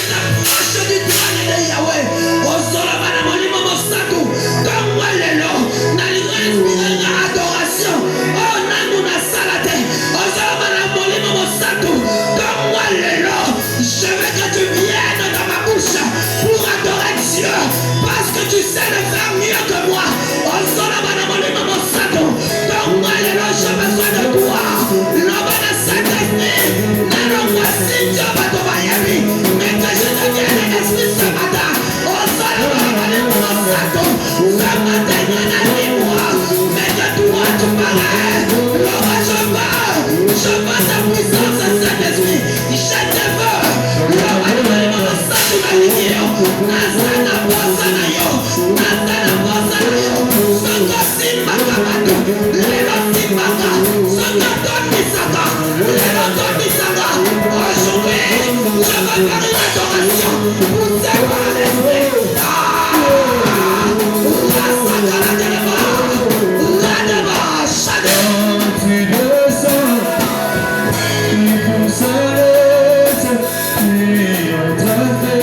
t'approches du trône de Yahweh. Ozoloba na molimo mosantu. Tongwa lelo. Nalinga inspirera adoration. Oh nangu na salate. Ozoloba na molimo mosantu. Tongwa lelo. Je veux que tu viennes dans ma bouche pour adorer Dieu. Parce que tu sais le faire mieux que moi. Ozoloba na molimo mosantu. Tongwa lelo. J'ai besoin de toi. Loba na Saint-Esprit. Nanongwa sinjo bato bayebi. Mais que je devienne un esprit ce matin. Ozoloba na molimo mosantu. Ce matin, il y en a ni moi. Mais que toi tu parais. Loba je veux ta puissance, Saint-Esprit. Je te veux. Loba na molimo mosantu na liyo. Nasana bosa na yo. Nasana bosa na yo. Soko simba kabatu. Lelo simba ka. Soko don misaka. Lelo don misaka. Aujourd'hui, je veux faire une adoration. Poussé par l'esprit. La saka la téléba. La déba. Chade. Tu descends, tu pousses, tu entends,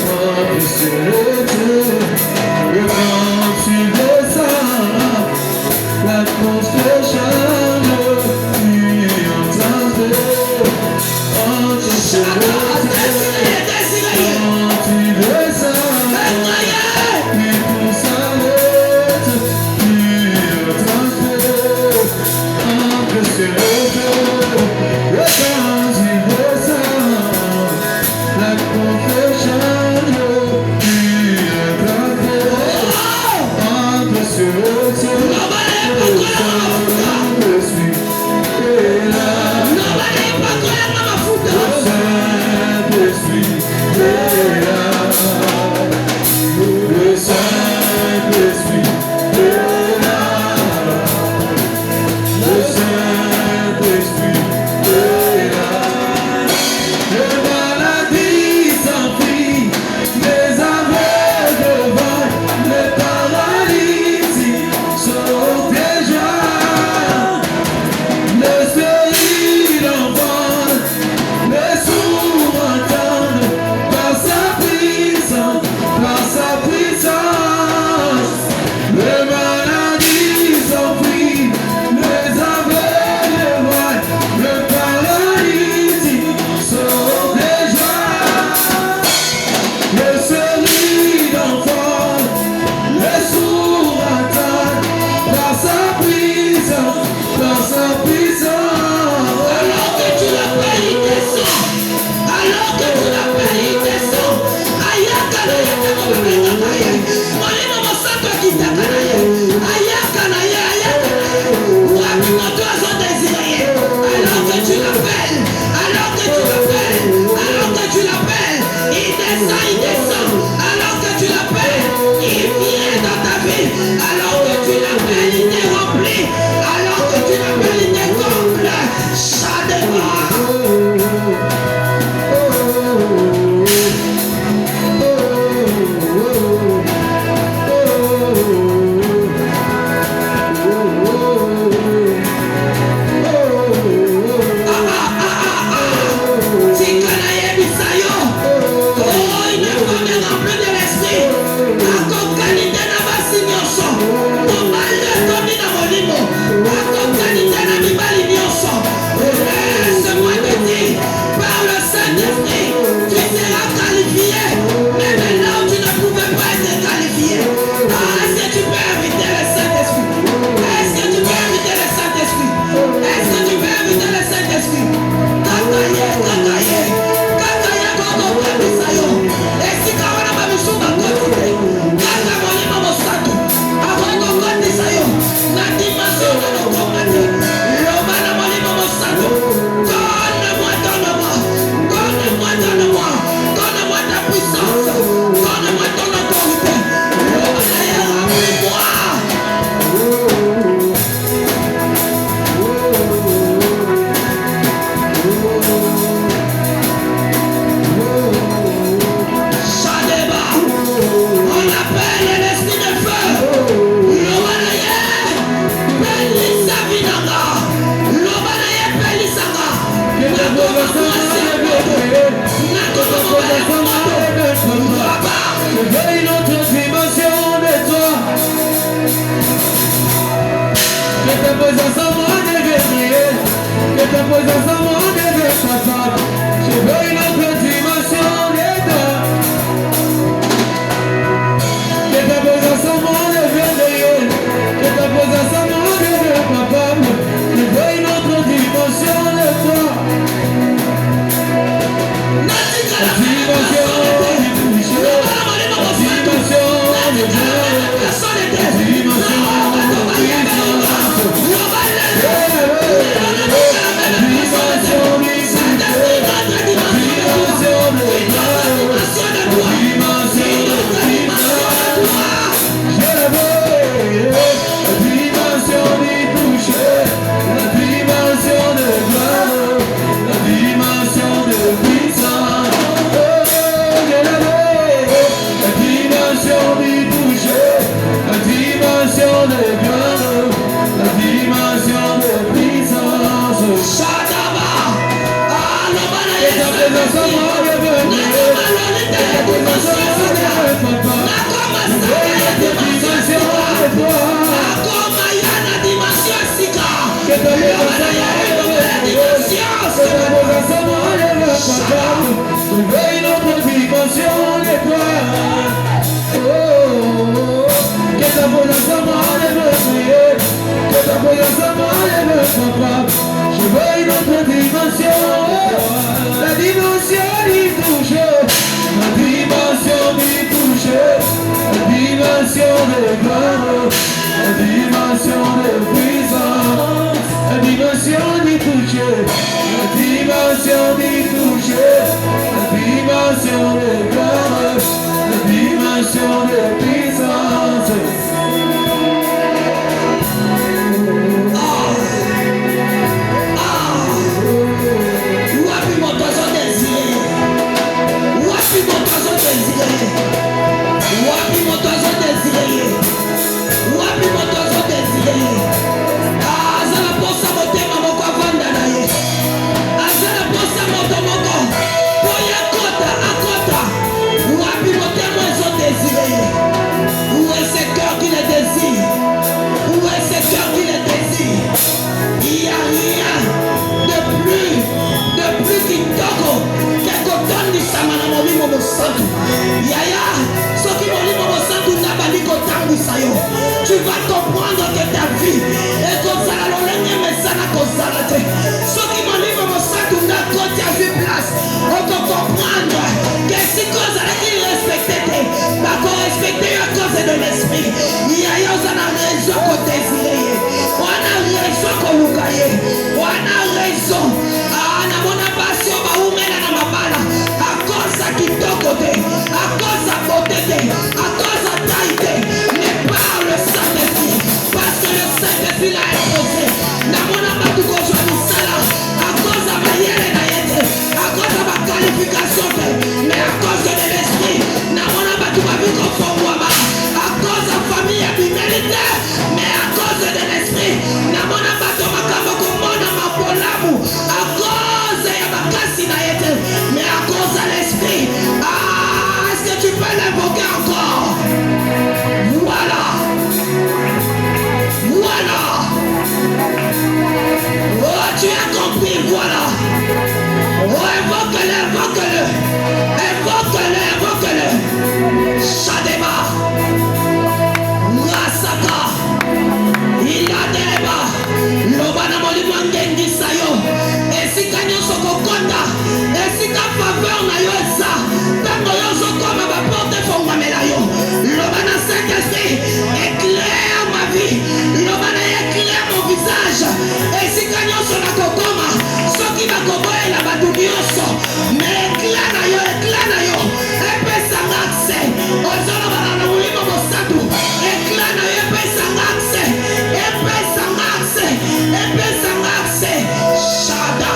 quand sur le Dieu, et quand tu descends, l'atmosphère change, tu entends, quand tu sur le Dieu. Tu vas comprendre que ta vie est comme ça. Ce qui m'a dit, quand tu as vu place, on peut comprendre que si cause à qui respecter, pas qu'on respecte à cause de l'esprit. Il y a raison qu'on désire. On a raison qu'on nous caille. On a raison. On a mon passion, on a ma balle. À cause à qui t'en côté, à cause à côté, à cause à taille, mais par le Saint-Esprit. Parce que le Saint-Esprit l'a imposé. N'a mon amat tout qu'on soit du salaire. À cause à ma yelle et à cause à ma qualification, mais à cause de l'esprit. N'a mon amat tout ma vie qu'on fait moi. À cause à famille et militaire, mais à cause de l'esprit. N'a mon amat tout ma camo comme mon amat pour l'amour. À cause de ma cassina, mais à cause de l'esprit. Ah, est-ce que tu peux l'invoquer encore? Voilà. Voilà. Oh, tu as compris, voilà. Oh, évoque-le, évoque-le. Évoque-le, évoque-le. Shadeba. Rasaka. Il a débat. Lobana Molimangengi Sayo. Et si Kanyo Sokokonda. Et si ta faveur na yo esa. Tango yo Sokoma va porter son mamelayo. Lobana Saint-Esprit. Éclaire ma vie. Lobana éclaire mon visage. Et si Kanyo Sonakokoma. Ce qui va coboyer la badunioso. Mais éclaire na yo, éclaire na yo. Epesa accès. Ozolo banana mulimo mosatu. Éclaire na yo, epesa accès. Epesa accès. Epesa accès. Shada.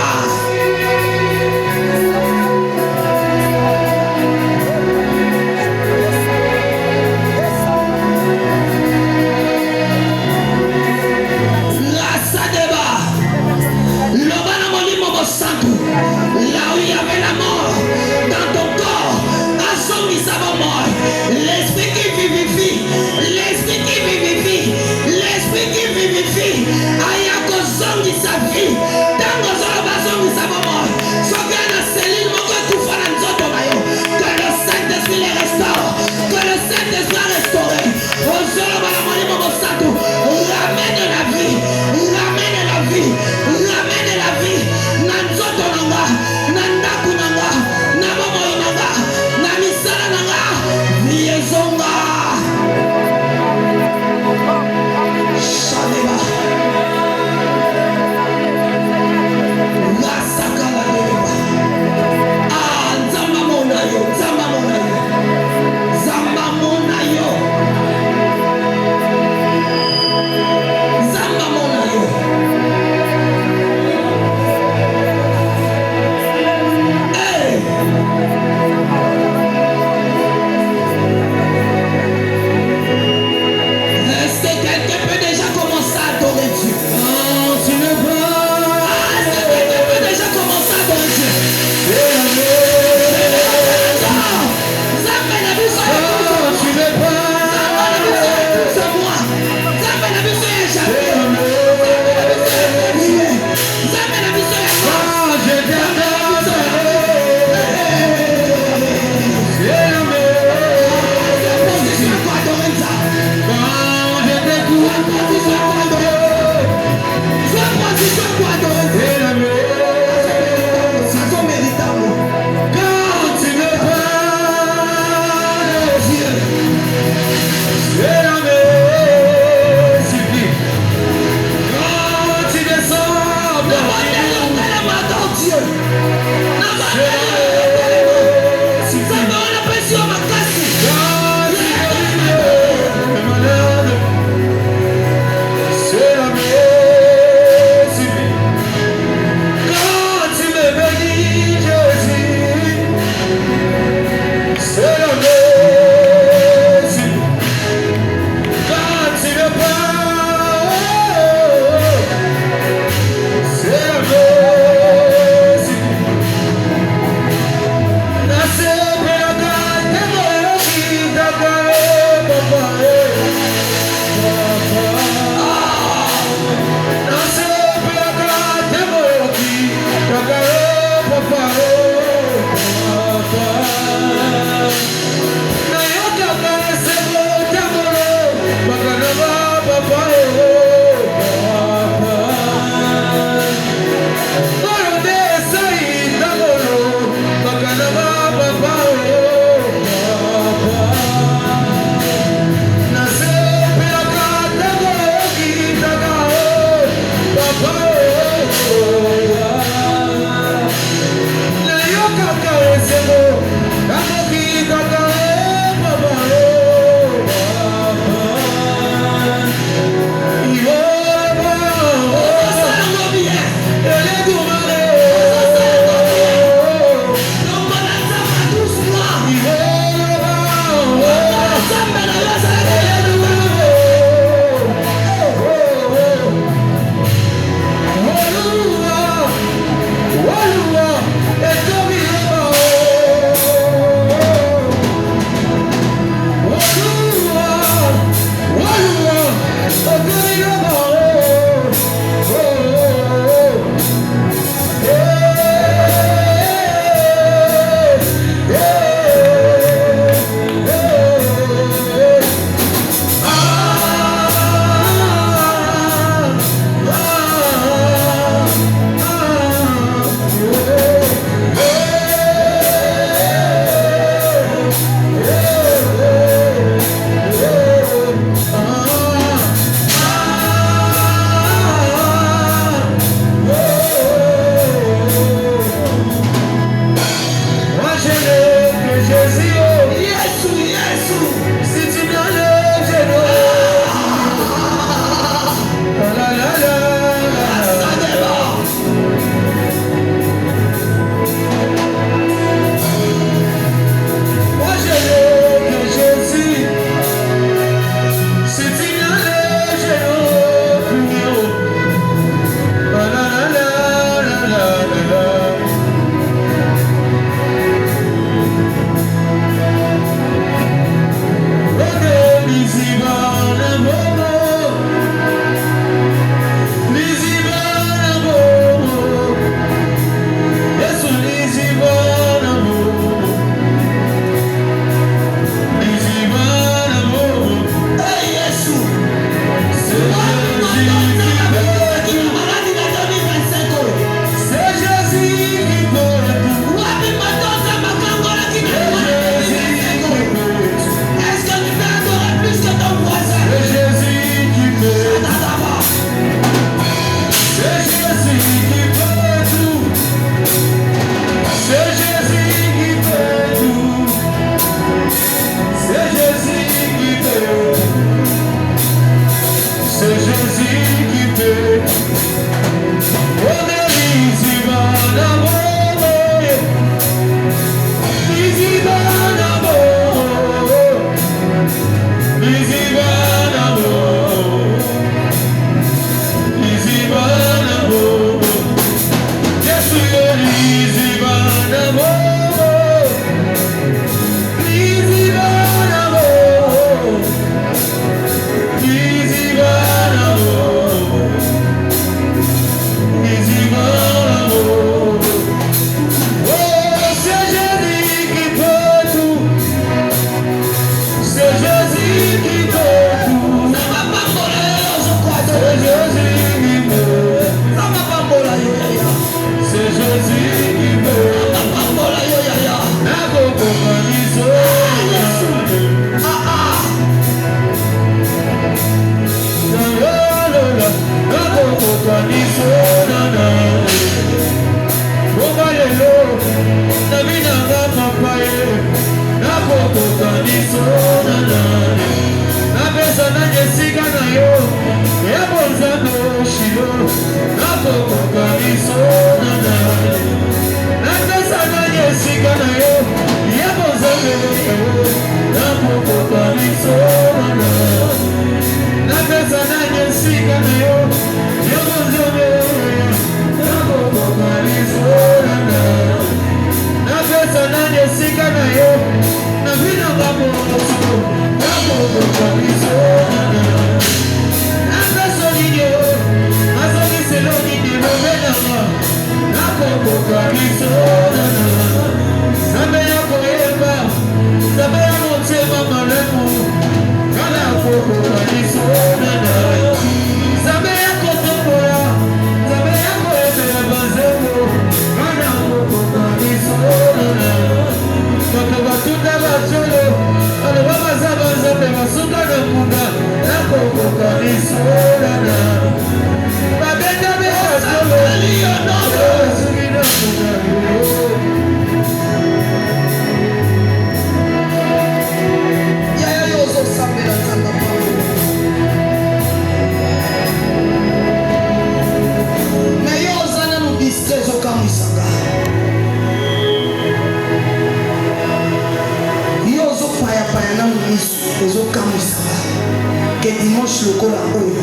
Que dimanche le col à haut,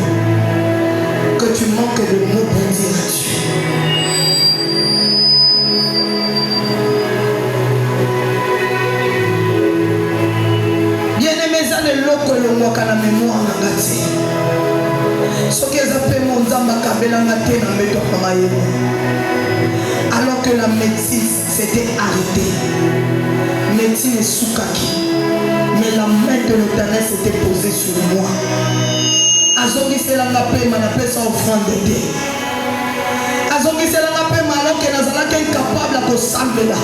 que tu manques de mots pour dire à Dieu. Bien-aimés, ça ne l'eau que le mois qu'à la mémoire n'a pas dit. Ce qu'ils appellent mon zamba kabela maté na méthode pamaye. Alors que la médecine s'était arrêtée. Médecine est soukaki. Mais la main de l'Éternel s'était posée sur moi. Azongi c'est la paix, ma appelle ça offrande d'été. Azongi c'est la paix, alors que Nazala est incapable de s'enlever là.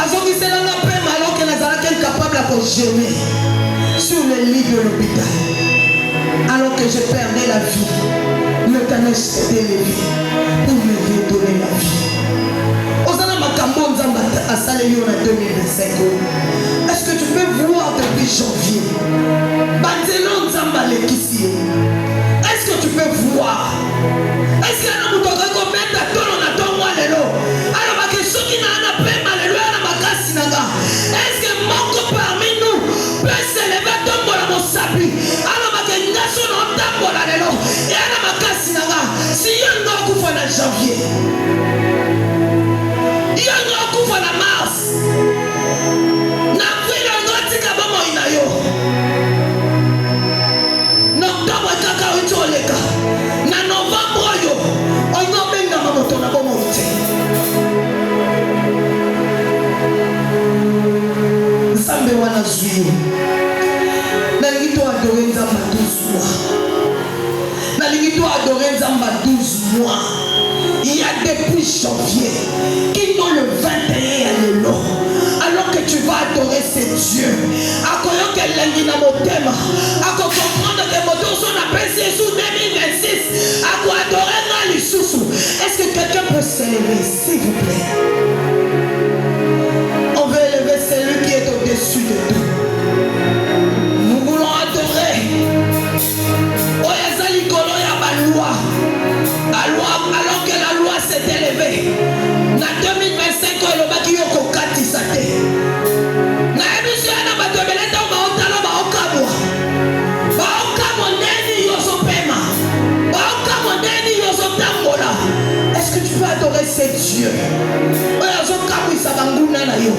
Azongi c'est la paix, alors que Nazala est incapable de gémer sur le lit de l'hôpital. Alors que je perdais la vie, l'Éternel s'était levé pour me redonner la vie. Osana Makambo Nzamba a salé en 2025. Est-ce que tu peux voir depuis janvier? Banzelon Nzamba Lekisi. Est-ce que tu peux voir? Est-ce qu'il y a un mouton qui met ta tonne à ton mois de l'eau? Alors, ma question qui n'a pas mal, est-ce que mon corps parmi nous peut s'élever ton mois à mon sabi? Alors, ma question n'a pas mal de l'eau. Et alors, ma question si il y a un autre coup en janvier, il y a un autre coup en mars. Na novembre yo oyo benga mamoto na bomo te Nzambe wana zuyo na lingi to adorer Nzamba 12 mois na lingi to adorer Nzamba 12 mois il y a depuis janvier qui dans le 21 à l'élo. Alors que tu vas adorer ces dieux, à quoi que l'envie na motema, à quoi comprendre que moto son appel c'est sous 2026, à quoi adorer dans les sous. Est-ce que quelqu'un peut s'élever, s'il vous plaît? On veut élever celui qui est au-dessus de tout. Nous voulons adorer. Oyazali kolo ya ba loi. Alors que la loi s'est élevée. En 2025, le baki yoko kati sate. Na ebisu ya na bato beleta ba otalo ba okamwa. Ba okamwa ndeni yoso pema. Ba okamwa ndeni yoso tambola. Est-ce que tu peux adorer ces dieux? Oyazo kamwi sabanguna na yo.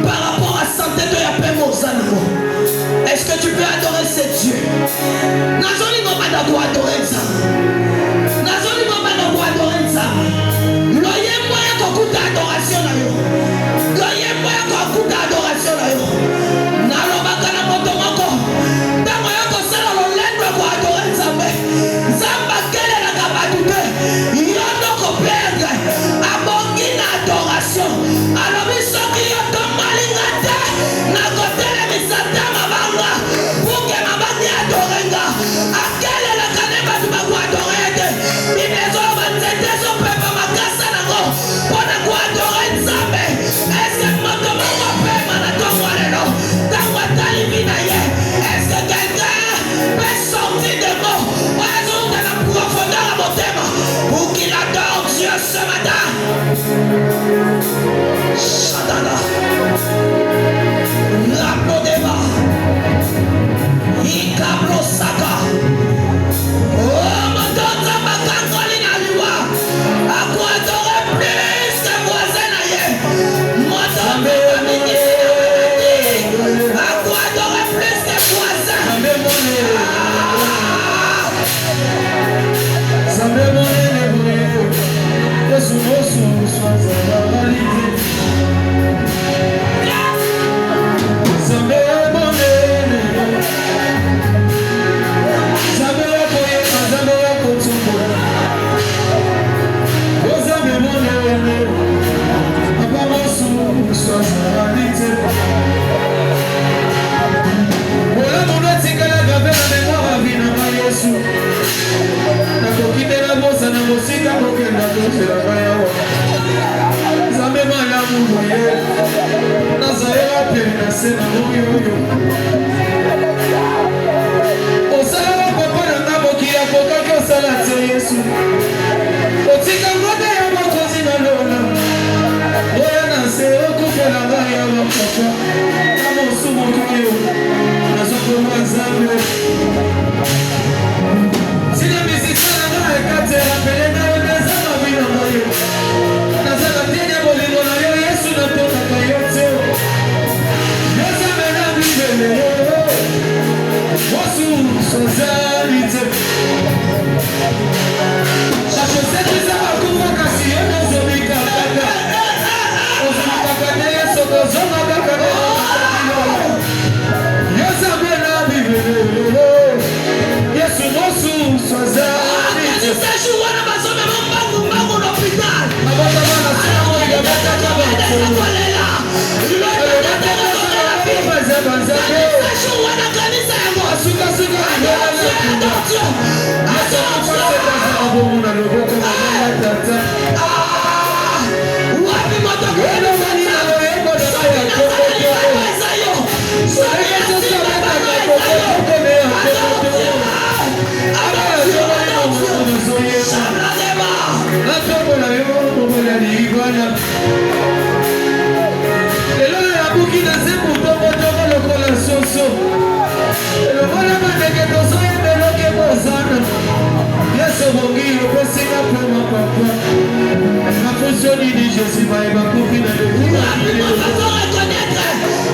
Par rapport à santé de ya pemo zanamo. Est-ce que tu peux adorer ces dieux? Nazoli ngoma da ko adorer ça. Nazoli ngoma da ko adorer ça. Loye moya kokuta adoration na yo. Loye moya kokuta adoration na yo. Nalobaka na moto moko. Tango yo kosala lolendo ko adorer Nzambe. Nzamba kele na kabatu te. Yo ndoko perdre. Abongi na adoration. Alobi soki yo tomalinga te. Na kotele misata mabanga. Buke mabanga adorenga. Akele la kaneba tu baku adorete. Bibezo banzete so pepa makasa na go. Pona ku adorer Nzambe. Est-ce que moto moko se na moyo. Osala papa na nga mokili akokaki osala te Yesu. Otika ngode ya mokonzi na lola. Oya na se okufela ngai ya papa. Na mosumu oyo nazokoma Nzambe. Sina misisa na nga ekate rapele na yo neza mabina moyo. Nazala tenya bolingo na yo Yesu na tonaka yo te. Nzambe na bibele yo. Wosu sozali te. Chachosete za bakufa kasi yo nozomika kaka. Ozomika kaka Yesu kozoma kaka na yo. Nzambe na bibele yo. Yesu wosu sozali te. Seshu wana basome mambangu mbangu na hospital. Abata wana sina mori gabata kaba. Seshu wana kanisa yangu. Suka wapi moto Jésus va évacuer dans le monde. reconnaître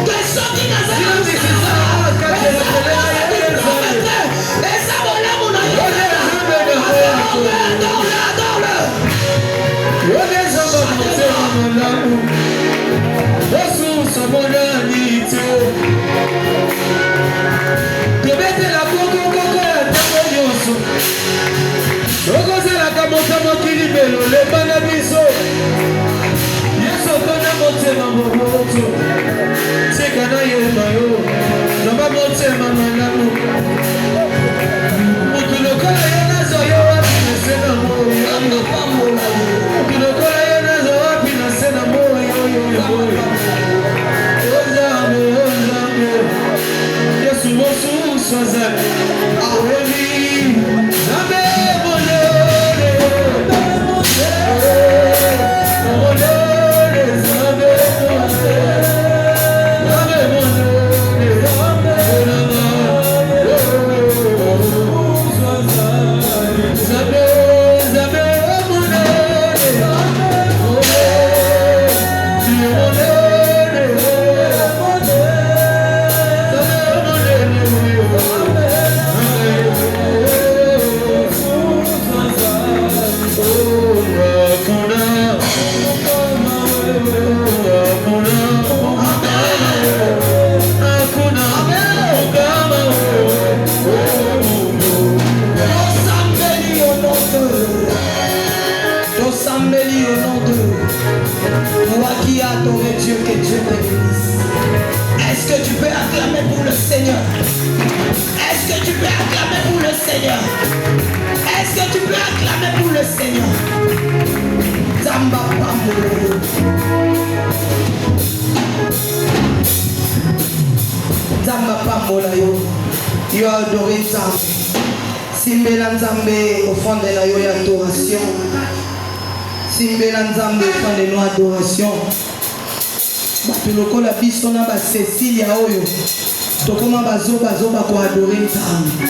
que ceux qui nous yo adoré Nzambe. Simbela Nzambe offrande na yo adoration. Simbela Nzambe offrande no adoration. Bato lokola biso na ba Cecilia oyo tokoma bazo ko adorer Nzambe.